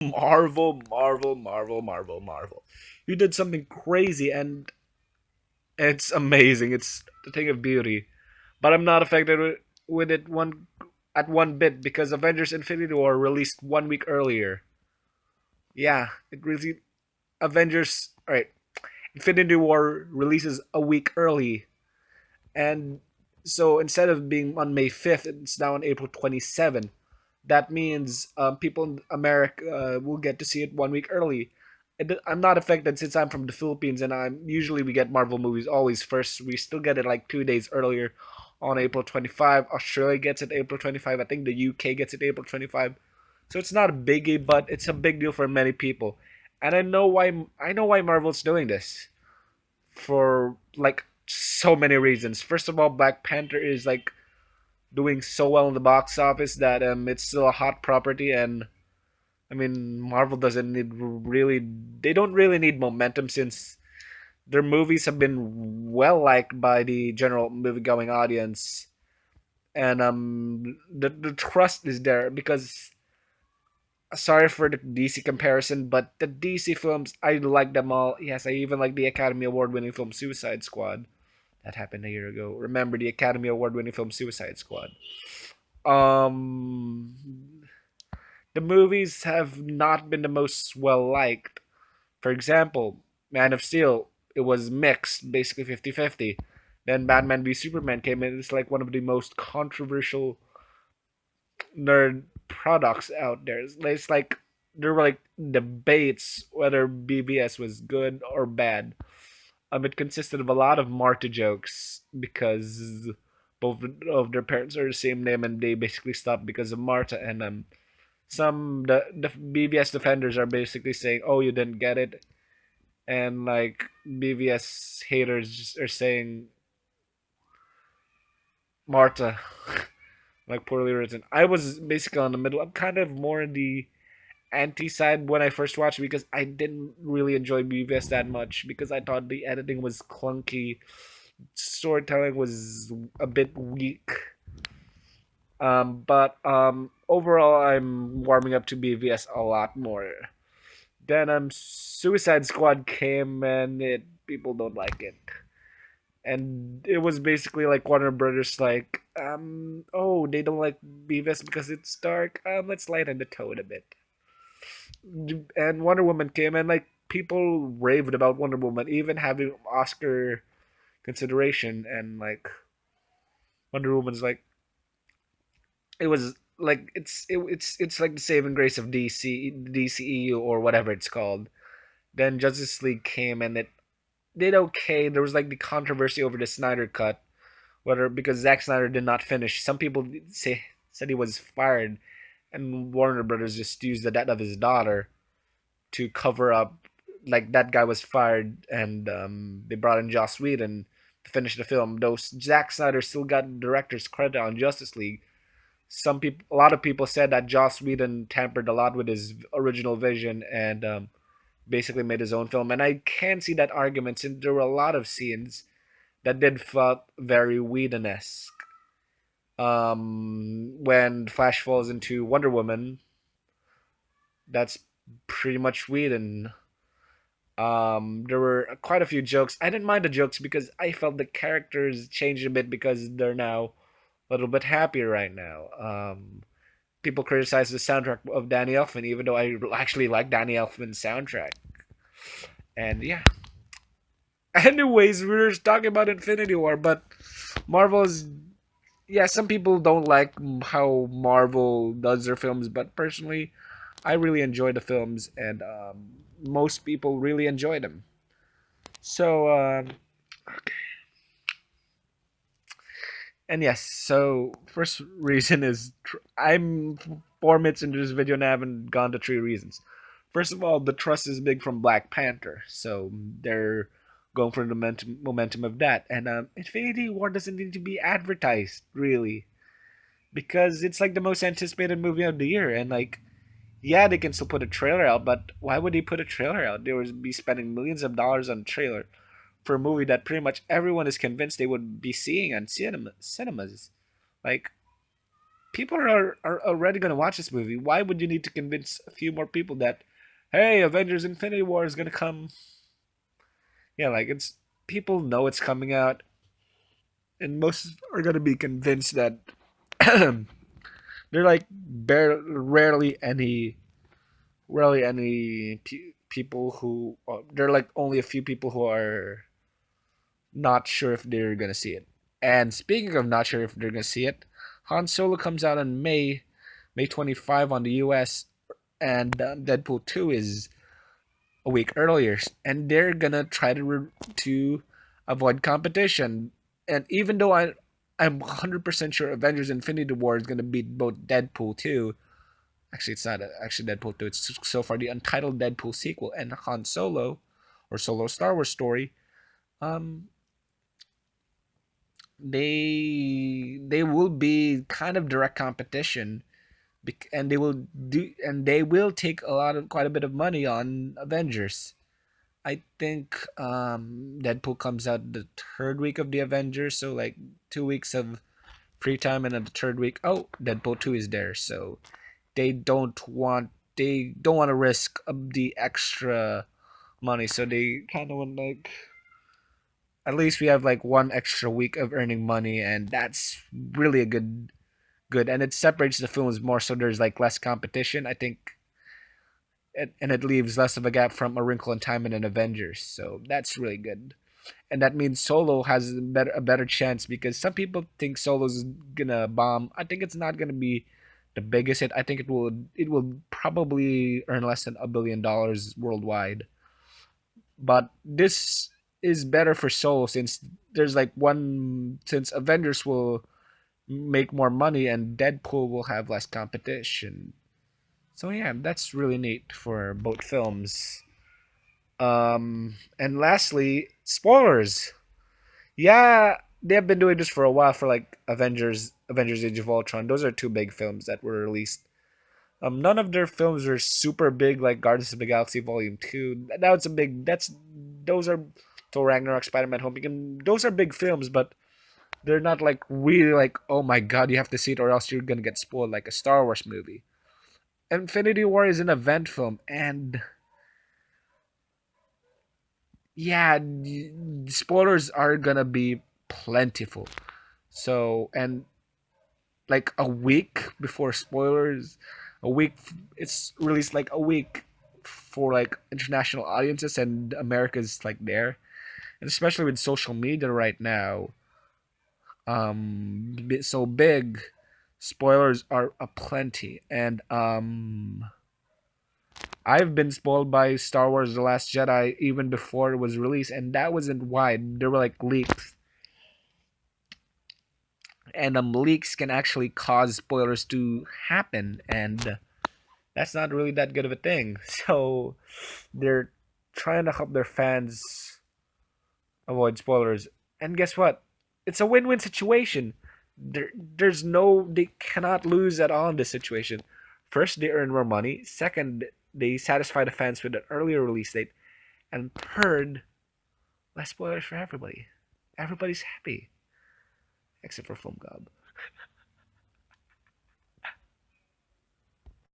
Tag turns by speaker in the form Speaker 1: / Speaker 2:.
Speaker 1: Marvel, Marvel, Marvel, Marvel, Marvel. You did something crazy, and it's amazing. It's the thing of beauty. But I'm not affected with it one bit because Avengers: Infinity War released 1 week earlier. Yeah, it really Avengers. All right, Infinity War releases a week early, and so instead of being on May 5th, it's now on April 27th. That means people in America will get to see it 1 week early. I'm not affected since I'm from the Philippines, and I'm usually we get Marvel movies always first. We still get it like 2 days earlier on April 25. Australia gets it April 25. I think the UK gets it April 25. So it's not a biggie, but it's a big deal for many people. And I know why Marvel's doing this for like so many reasons. First of all, Black Panther is like doing so well in the box office that it's still a hot property, and I mean Marvel doesn't need really they don't really need momentum since their movies have been well liked by the general movie going audience, and the trust is there because sorry for the DC comparison, but the DC films I like them all. Yes, I even like the Academy Award winning film Suicide Squad. That happened a year ago. Remember the Academy Award winning film Suicide Squad. Um the movies have not been the most well liked. For example, Man of Steel, it was mixed, basically 50-50. Then Batman v Superman came in. It's like one of the most controversial nerd products out there. It's like there were like debates whether BBS was good or bad. It consisted of a lot of Marta jokes because both of their parents are the same name and they basically stopped because of Marta. And some the BBS defenders are basically saying, "Oh, you didn't get it," and like BBS haters just are saying Marta like poorly written. I was basically on the middle. I'm kind of more in the anti side when I first watched it because I didn't really enjoy BBS that much because I thought the editing was clunky, storytelling was a bit weak. But overall, I'm warming up to BVS a lot more. Then Suicide Squad came and it people don't like it, and it was basically like Warner Brothers like oh they don't like BVS because it's dark. Let's lighten the tone a bit. And Wonder Woman came and like people raved about Wonder Woman, even having Oscar consideration, and like Wonder Woman's like it was like it's like the saving grace of DCEU or whatever it's called. Then Justice League came and it did okay. There was like the controversy over the Snyder cut, whether because Zack Snyder did not finish. Some people said he was fired, and Warner Brothers just used the death of his daughter to cover up like that guy was fired, and they brought in Joss Whedon to finish the film. Though Zack Snyder still got director's credit on Justice League, a lot of people said that Joss Whedon tampered a lot with his original vision and basically made his own film. And I can see that argument since there were a lot of scenes that did felt very Whedon-esque. When Flash falls into Wonder Woman, that's pretty much Whedon. There were quite a few jokes. I didn't mind the jokes because I felt the characters changed a bit because they're now a little bit happier right now. People criticize the soundtrack of Danny Elfman, even though I actually like Danny Elfman's soundtrack. And yeah. Anyways, we were talking about Infinity War, but Marvel's yeah. Some people don't like how Marvel does their films, but personally, I really enjoy the films, and most people really enjoy them. So and yes, so first reason is I'm 4 minutes into this video and I haven't gone to 3 reasons. First of all, the trust is big from Black Panther, so they're going for the momentum of that. And Infinity War doesn't need to be advertised really because it's like the most anticipated movie of the year, and like yeah, they can still put a trailer out, but why would they put a trailer out? They would be spending millions of dollars on a trailer for a movie that pretty much everyone is convinced they would be seeing on cinemas. Like people are already gonna watch this movie. Why would you need to convince a few more people that, hey, Avengers: Infinity War is gonna come? Yeah, like it's people know it's coming out, and most are gonna be convinced that they're like rarely any people who there are like only a few people who are not sure if they're gonna see it. And speaking of not sure if they're gonna see it, Han Solo comes out in May 25 on the U.S. and Deadpool 2 is a week earlier, and they're gonna try to avoid competition. And even though I'm 100% sure Avengers: Infinity War is gonna beat both Deadpool 2. Actually, it's not actually Deadpool 2. It's so far the untitled Deadpool sequel and Han Solo, or Solo Star Wars story. Um, they will be kind of direct competition, and they will take quite a bit of money on Avengers. I think Deadpool comes out the third week of the Avengers, so like 2 weeks of free time, and then the third week, oh, Deadpool 2 is there. So they don't want to risk the extra money, so they kind of want like at least we have like one extra week of earning money, and that's really a good, and it separates the films more, so there's like less competition. I think and it leaves less of a gap from A Wrinkle in Time and an Avengers. So that's really good. And that means Solo has a better chance because some people think Solo's gonna bomb. I think it's not gonna be the biggest hit. I think it will probably earn less than $1 billion worldwide. But this is better for Solo since there's like one since Avengers will make more money and Deadpool will have less competition. So yeah, that's really neat for both films. And lastly, spoilers. Yeah, they have been doing this for a while for like Avengers Age of Ultron. Those are two big films that were released. None of their films are super big like Guardians of the Galaxy Volume 2. Those are Thor Ragnarok, Spider-Man Homecoming. Those are big films, but they're not like really like, oh my god, you have to see it or else you're gonna get spoiled like a Star Wars movie. Infinity War is an event film, and yeah, spoilers are gonna be plentiful. So, and like a week before spoilers, it's released like a week for like international audiences, and America's like there, and especially with social media right now, so big, spoilers are aplenty, and I've been spoiled by Star Wars: The Last Jedi even before it was released, and that wasn't wide. There were like leaks, and leaks can actually cause spoilers to happen, and that's not really that good of a thing. So they're trying to help their fans avoid spoilers, and guess what? It's a win-win situation. They cannot lose at all in this situation. First, they earn more money. Second, they satisfy the fans with an earlier release date. And third, less spoilers for everybody. Everybody's happy. Except for Film Gob.